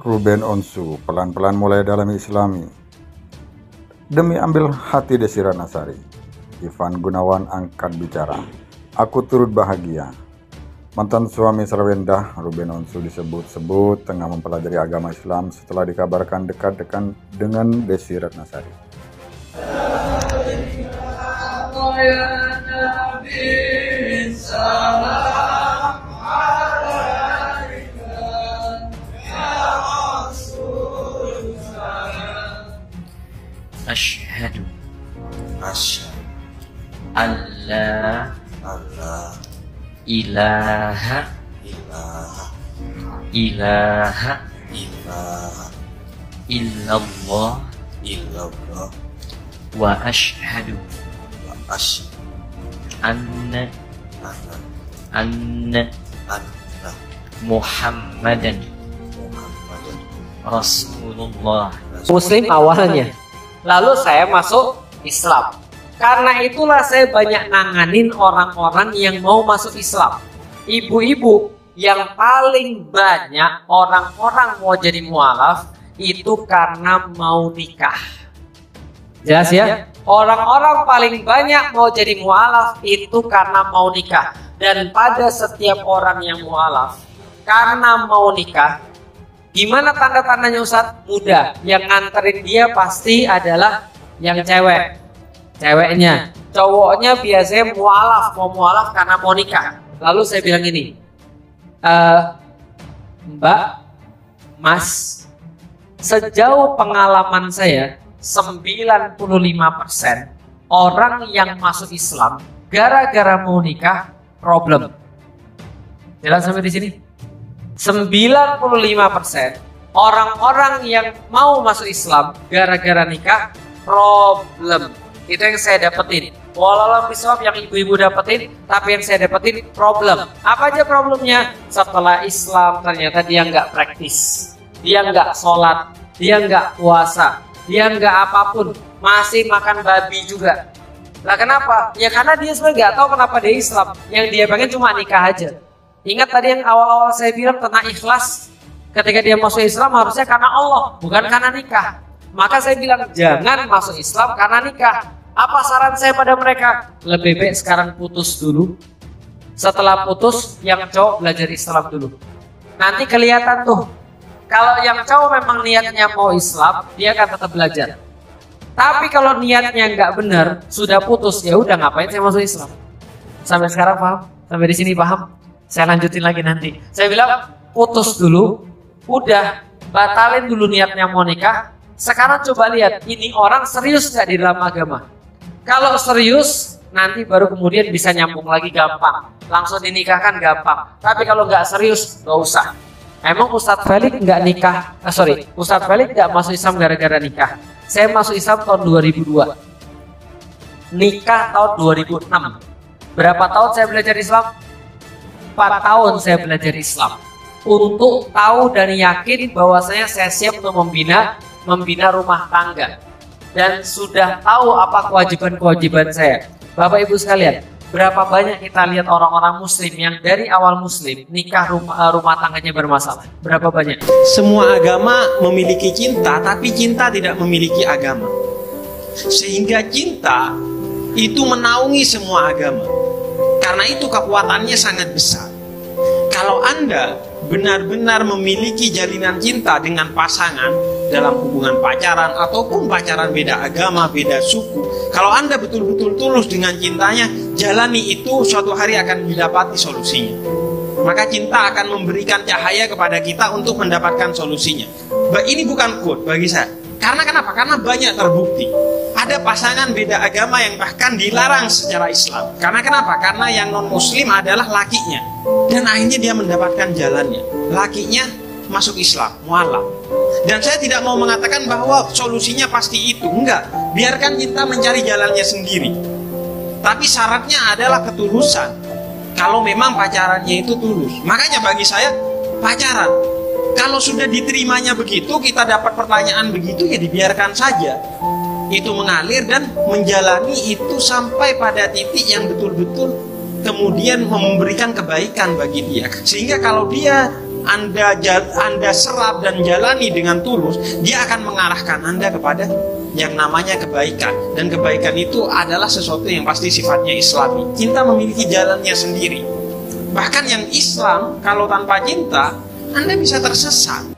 Ruben Onsu pelan-pelan mulai dalam Islami. Demi ambil hati Desi Ratnasari, Ivan Gunawan angkat bicara. Aku turut bahagia. Mantan suami Sarwendah, Ruben Onsu disebut-sebut tengah mempelajari agama Islam setelah dikabarkan dekat-dekat dengan Desi Ratnasari. Asyhadu an la ilaha illallah wa asyhadu anna Muhammadan Rasulullah. Muslim awalnya, lalu saya masuk Islam. Karena itulah saya banyak nanganin orang-orang yang mau masuk Islam. Ibu-ibu yang paling banyak orang-orang mau jadi mualaf itu karena mau nikah. Jelas ya? Orang-orang paling banyak mau jadi mualaf itu karena mau nikah. Dan pada setiap orang yang mualaf karena mau nikah, gimana tanda-tandanya Ustaz? Mudah. Yang nganterin dia pasti adalah yang cewek. Ceweknya. Cowoknya biasanya mau mualaf karena mau nikah. Lalu saya bilang ini, Mbak, Mas, sejauh pengalaman saya, 95% orang yang masuk Islam gara-gara mau nikah problem. Jelas sampai di sini? 95% orang-orang yang mau masuk Islam gara-gara nikah problem. Itu yang saya dapetin. Walau bisawab yang ibu-ibu dapetin, tapi yang saya dapetin problem. Apa aja problemnya? Setelah Islam ternyata dia nggak praktis, dia nggak sholat, dia nggak puasa, dia nggak apapun, masih makan babi juga. Lah kenapa? Ya karena dia sebenarnya nggak tahu kenapa dia Islam. Yang dia pengen cuma nikah aja. Ingat tadi yang awal-awal saya bilang tentang ikhlas. Ketika dia masuk Islam harusnya karena Allah, bukan karena nikah. Maka saya bilang jangan masuk Islam karena nikah. Apa saran saya pada mereka? Lebih baik sekarang putus dulu. Setelah putus, yang cowok belajar Islam dulu. Nanti kelihatan tuh. Kalau yang cowok memang niatnya mau Islam, dia akan tetap belajar. Tapi kalau niatnya nggak benar, sudah putus, ya udah ngapain saya masuk Islam? Sampai sekarang paham? Sampai di sini paham? Saya lanjutin lagi nanti. Saya bilang putus dulu, udah batalin dulu niatnya mau nikah. Sekarang coba lihat, ini orang serius nggak di dalam agama? Kalau serius, nanti baru kemudian bisa nyambung lagi gampang. Langsung dinikahkan gampang. Tapi kalau nggak serius, nggak usah. Emang Ustadz Felix nggak nikah? Ustadz Felix nggak masuk Islam gara-gara nikah. Saya masuk Islam tahun 2002. Nikah tahun 2006. Berapa tahun saya belajar Islam? 4 tahun saya belajar Islam. Untuk tahu dan yakin bahwasanya saya siap untuk membina rumah tangga. Dan sudah tahu apa kewajiban-kewajiban saya. Bapak Ibu sekalian, berapa banyak kita lihat orang-orang muslim yang dari awal muslim nikah rumah tangganya bermasalah? Berapa banyak? Semua agama memiliki cinta, tapi cinta tidak memiliki agama. Sehingga cinta itu menaungi semua agama. Karena itu kekuatannya sangat besar. Kalau Anda benar-benar memiliki jalinan cinta dengan pasangan dalam hubungan pacaran ataupun pacaran beda agama, beda suku, kalau Anda betul-betul tulus dengan cintanya, jalani itu suatu hari akan didapati solusinya. Maka cinta akan memberikan cahaya kepada kita untuk mendapatkan solusinya. Ini bukan quote bagi saya. Karena kenapa? Karena banyak terbukti. Ada pasangan beda agama yang bahkan dilarang secara Islam. Karena kenapa? Karena yang non-muslim adalah lakinya. Dan akhirnya dia mendapatkan jalannya. Lakinya masuk Islam, mualaf. Dan saya tidak mau mengatakan bahwa solusinya pasti itu. Enggak. Biarkan kita mencari jalannya sendiri. Tapi syaratnya adalah ketulusan. Kalau memang pacarannya itu tulus. Makanya bagi saya, pacaran. Kalau sudah diterimanya begitu, kita dapat pertanyaan begitu, ya dibiarkan saja. Itu mengalir dan menjalani itu sampai pada titik yang betul-betul kemudian memberikan kebaikan bagi dia. Sehingga kalau dia Anda serap dan jalani dengan tulus, dia akan mengarahkan Anda kepada yang namanya kebaikan. Dan kebaikan itu adalah sesuatu yang pasti sifatnya Islami. Cinta memiliki jalannya sendiri. Bahkan yang Islam, kalau tanpa cinta, Anda bisa tersesat.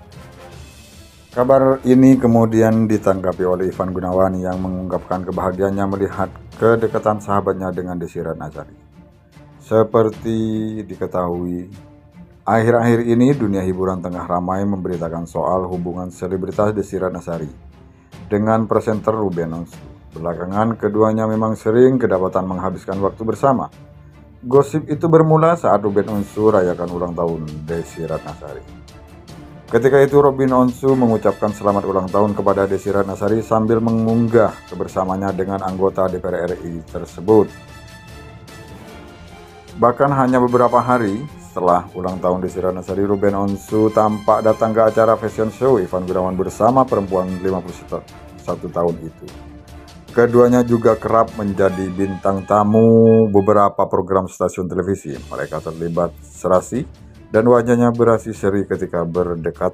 Kabar ini kemudian ditanggapi oleh Ivan Gunawan yang mengungkapkan kebahagiaannya melihat kedekatan sahabatnya dengan Desi Ratnasari. Seperti diketahui, akhir-akhir ini dunia hiburan tengah ramai memberitakan soal hubungan selebritas Desi Ratnasari dengan presenter Ruben Onsu. Belakangan keduanya memang sering kedapatan menghabiskan waktu bersama. Gosip itu bermula saat Ruben Onsu rayakan ulang tahun Desi Ratnasari. Ketika itu Ruben Onsu mengucapkan selamat ulang tahun kepada Desi Ratnasari sambil mengunggah kebersamanya dengan anggota DPR RI tersebut. Bahkan hanya beberapa hari setelah ulang tahun Desi Ratnasari, Ruben Onsu tampak datang ke acara fashion show Ivan Gunawan bersama perempuan 51 tahun itu. Keduanya juga kerap menjadi bintang tamu beberapa program stasiun televisi. Mereka terlibat serasi dan wajahnya berasi seri ketika berdekat